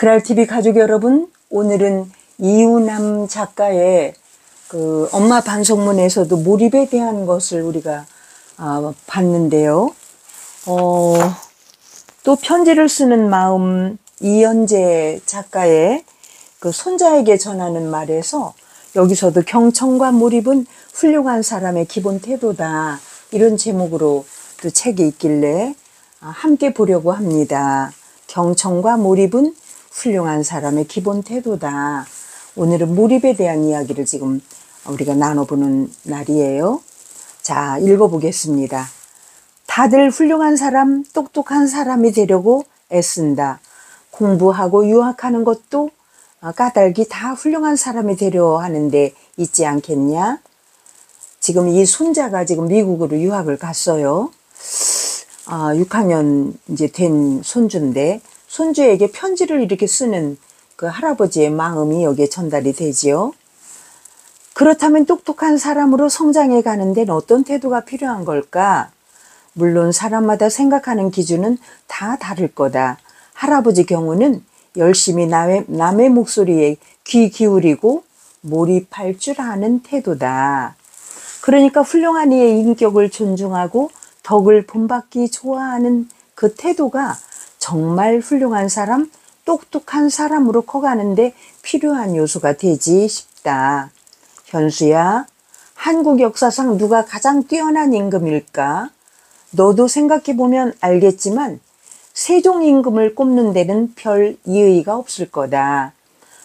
그랄TV 가족 여러분, 오늘은 이우남 작가의 그 엄마 반성문에서도 몰입에 대한 것을 우리가 봤는데요. 또 편지를 쓰는 마음, 이연재 작가의 그 손자에게 전하는 말에서 여기서도 경청과 몰입은 훌륭한 사람의 기본 태도다, 이런 제목으로 또 책이 있길래 함께 보려고 합니다. 경청과 몰입은 훌륭한 사람의 기본 태도다. 오늘은 몰입에 대한 이야기를 지금 우리가 나눠보는 날이에요. 자, 읽어보겠습니다. 다들 훌륭한 사람, 똑똑한 사람이 되려고 애쓴다. 공부하고 유학하는 것도 까닭이 다 훌륭한 사람이 되려 하는데 있지 않겠냐? 지금 이 손자가 지금 미국으로 유학을 갔어요. 6학년 이제 된 손주인데, 손주에게 편지를 이렇게 쓰는 그 할아버지의 마음이 여기에 전달이 되지요. 그렇다면 똑똑한 사람으로 성장해 가는 데는 어떤 태도가 필요한 걸까? 물론 사람마다 생각하는 기준은 다 다를 거다. 할아버지 경우는 열심히 남의 목소리에 귀 기울이고 몰입할 줄 아는 태도다. 그러니까 훌륭한 이의 인격을 존중하고 덕을 본받기 좋아하는 그 태도가 정말 훌륭한 사람, 똑똑한 사람으로 커가는데 필요한 요소가 되지 싶다. 현수야, 한국 역사상 누가 가장 뛰어난 임금일까? 너도 생각해보면 알겠지만 세종 임금을 꼽는 데는 별 이의가 없을 거다.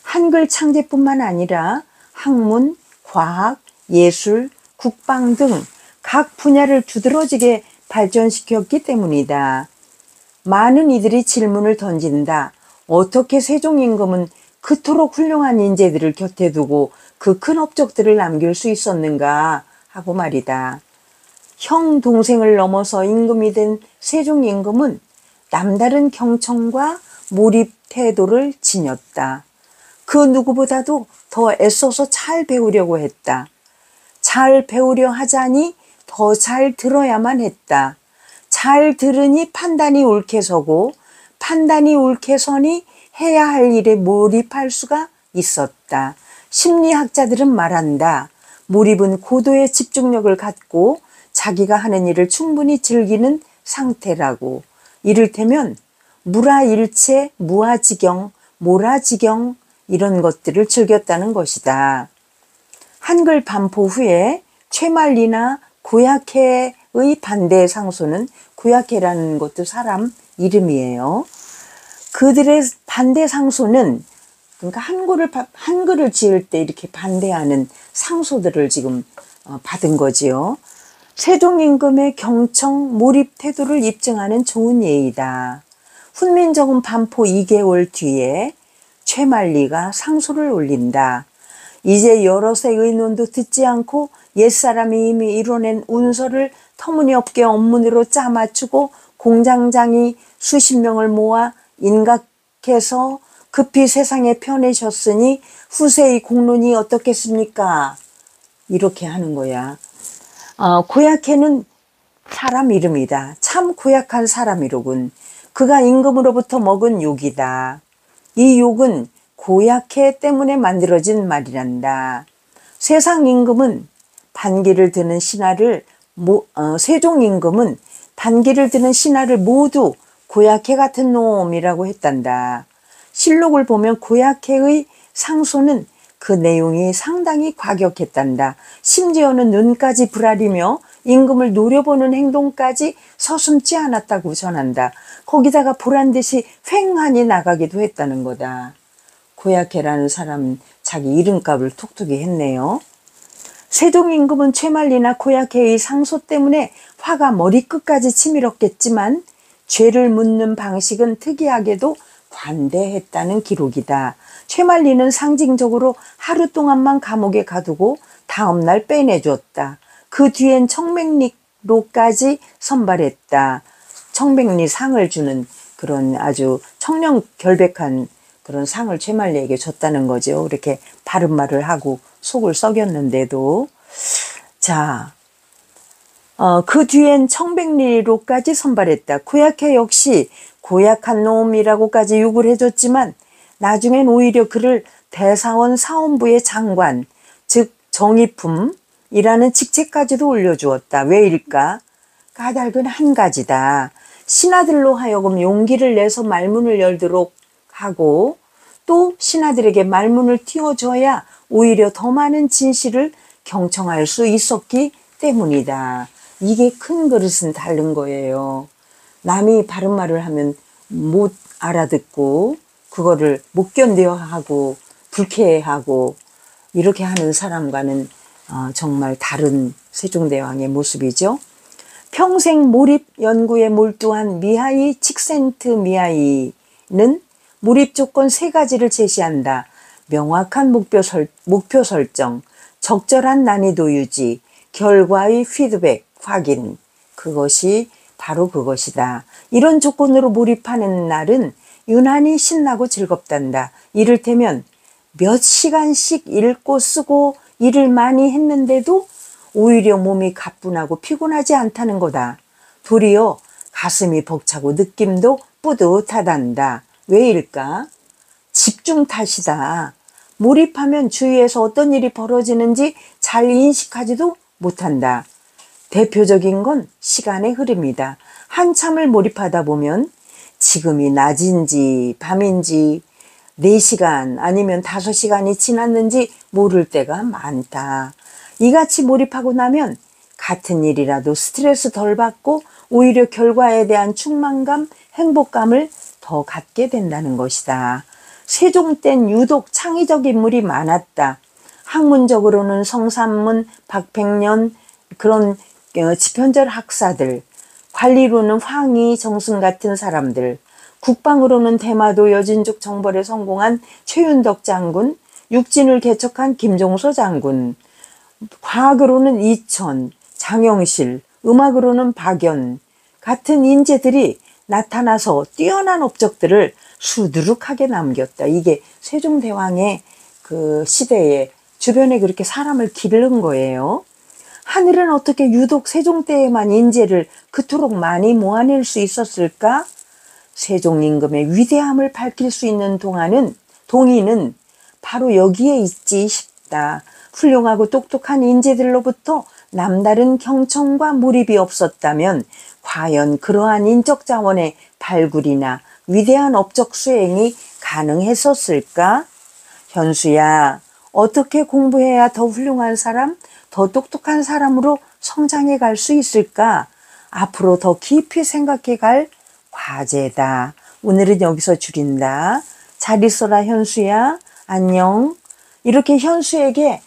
한글 창제뿐만 아니라 학문, 과학, 예술, 국방 등 각 분야를 두드러지게 발전시켰기 때문이다. 많은 이들이 질문을 던진다. 어떻게 세종 임금은 그토록 훌륭한 인재들을 곁에 두고 그 큰 업적들을 남길 수 있었는가 하고 말이다. 형 동생을 넘어서 임금이 된 세종 임금은 남다른 경청과 몰입 태도를 지녔다. 그 누구보다도 더 애써서 잘 배우려고 했다. 잘 배우려 하자니 더 잘 들어야만 했다. 잘 들으니 판단이 옳게 서고 판단이 옳게 서니 해야 할 일에 몰입할 수가 있었다. 심리학자들은 말한다. 몰입은 고도의 집중력을 갖고 자기가 하는 일을 충분히 즐기는 상태라고. 이를테면 무라일체, 무아지경, 모라지경 이런 것들을 즐겼다는 것이다. 한글 반포 후에 최만리나 고야케의 반대 상소는, 고야케라는 것도 사람 이름이에요. 그들의 반대 상소는, 그러니까 한글을 지을 때 이렇게 반대하는 상소들을 지금 받은 거지요. 세종 임금의 경청 몰입 태도를 입증하는 좋은 예이다. 훈민정음 반포 2개월 뒤에 최만리가 상소를 올린다. 이제 여럿의 의논도 듣지 않고 옛사람이 이미 이뤄낸 운서를 터무니없게 업문으로 짜맞추고 공장장이 수십 명을 모아 인각해서 급히 세상에 펴내셨으니 후세의 공론이 어떻겠습니까? 이렇게 하는 거야. 고약해는 사람 이름이다. 참 고약한 사람이로군. 그가 임금으로부터 먹은 욕이다. 이 욕은 고약해 때문에 만들어진 말이란다. 세상 임금은 반기를 드는 신하를 세종 임금은 반기를 드는 신하를 모두 고약해 같은 놈이라고 했단다. 실록을 보면 고약해의 상소는 그 내용이 상당히 과격했단다. 심지어는 눈까지 부라리며 임금을 노려보는 행동까지 서슴지 않았다고 전한다. 거기다가 보란듯이 횡하니 나가기도 했다는 거다. 고약해라는 사람 자기 이름값을 톡톡히 했네요. 세종 임금은 최만리나 고약해의 상소 때문에 화가 머리끝까지 치밀었겠지만 죄를 묻는 방식은 특이하게도 관대했다는 기록이다. 최만리는 상징적으로 하루 동안만 감옥에 가두고 다음날 빼내줬다. 그 뒤엔 청백리로까지 선발했다. 청백리 상을 주는 그런 아주 청렴결백한 그런 상을 최만리에게 줬다는 거죠. 이렇게 바른 말을 하고 속을 썩였는데도. 자, 그 뒤엔 청백리로까지 선발했다. 고약해 역시 고약한 놈이라고까지 욕을 해줬지만 나중엔 오히려 그를 대사원 사원부의 장관, 즉 정의품이라는 직책까지도 올려주었다. 왜일까? 까닭은 한 가지다. 신하들로 하여금 용기를 내서 말문을 열도록 하고 또 신하들에게 말문을 틔워줘야 오히려 더 많은 진실을 경청할 수 있었기 때문이다. 이게 큰 그릇은 다른 거예요. 남이 바른 말을 하면 못 알아듣고 그거를 못 견뎌하고 불쾌해하고 이렇게 하는 사람과는 정말 다른 세종대왕의 모습이죠. 평생 몰입 연구에 몰두한 미하이 칙센트미하이는 몰입 조건 3가지를 제시한다. 명확한 목표 설정, 적절한 난이도 유지, 결과의 피드백, 확인. 그것이 바로 그것이다. 이런 조건으로 몰입하는 날은 유난히 신나고 즐겁단다. 이를테면 몇 시간씩 읽고 쓰고 일을 많이 했는데도 오히려 몸이 가뿐하고 피곤하지 않다는 거다. 도리어 가슴이 벅차고 느낌도 뿌듯하단다. 왜일까? 집중 탓이다. 몰입하면 주위에서 어떤 일이 벌어지는지 잘 인식하지도 못한다. 대표적인 건 시간의 흐름이다. 한참을 몰입하다 보면 지금이 낮인지 밤인지 4시간 아니면 5시간이 지났는지 모를 때가 많다. 이같이 몰입하고 나면 같은 일이라도 스트레스 덜 받고 오히려 결과에 대한 충만감, 행복감을 더 갖게 된다는 것이다. 세종 땐 유독 창의적 인물이 많았다. 학문적으로는 성삼문, 박백년 그런 집현절 학사들, 관리로는 황희, 정승 같은 사람들, 국방으로는 대마도 여진족 정벌에 성공한 최윤덕 장군, 육진을 개척한 김종서 장군, 과학으로는 이천, 장영실, 음악으로는 박연 같은 인재들이 나타나서 뛰어난 업적들을 수두룩하게 남겼다. 이게 세종대왕의 그 시대에 주변에 그렇게 사람을 기른 거예요. 하늘은 어떻게 유독 세종 때에만 인재를 그토록 많이 모아낼 수 있었을까? 세종 임금의 위대함을 밝힐 수 있는 동의는 바로 여기에 있지 싶다. 훌륭하고 똑똑한 인재들로부터 남다른 경청과 몰입이 없었다면 과연 그러한 인적 자원의 발굴이나 위대한 업적 수행이 가능했었을까? 현수야, 어떻게 공부해야 더 훌륭한 사람, 더 똑똑한 사람으로 성장해 갈 수 있을까? 앞으로 더 깊이 생각해 갈 과제다. 오늘은 여기서 줄인다. 잘 있어라 현수야. 안녕. 이렇게 현수에게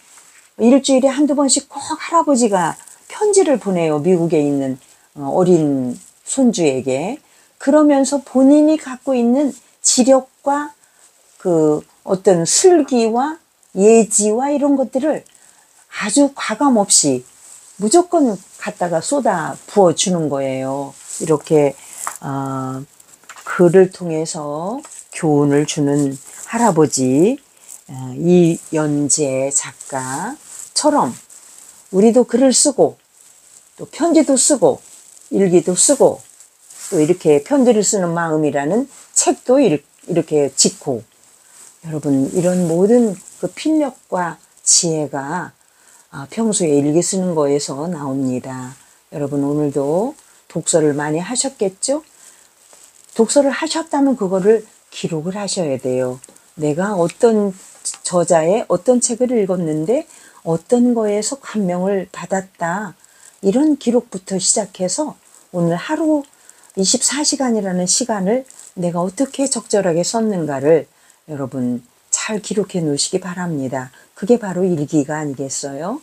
일주일에 한두 번씩 꼭 할아버지가 편지를 보내요. 미국에 있는 어린 손주에게. 그러면서 본인이 갖고 있는 지력과 그 어떤 슬기와 예지와 이런 것들을 아주 과감 없이 무조건 갖다가 쏟아 부어 주는 거예요. 이렇게 글을 통해서 교훈을 주는 할아버지 이연재 작가처럼 우리도 글을 쓰고 또 편지도 쓰고 일기도 쓰고 또 이렇게 편지를 쓰는 마음이라는 책도 이렇게 짓고 여러분 이런 모든 그 필력과 지혜가 평소에 일기 쓰는 거에서 나옵니다. 여러분 오늘도 독서를 많이 하셨겠죠? 독서를 하셨다면 그거를 기록을 하셔야 돼요. 내가 어떤 저자의 어떤 책을 읽었는데 어떤 거에서 감명을 받았다. 이런 기록부터 시작해서 오늘 하루 24시간이라는 시간을 내가 어떻게 적절하게 썼는가를 여러분 잘 기록해 놓으시기 바랍니다. 그게 바로 일기가 아니겠어요?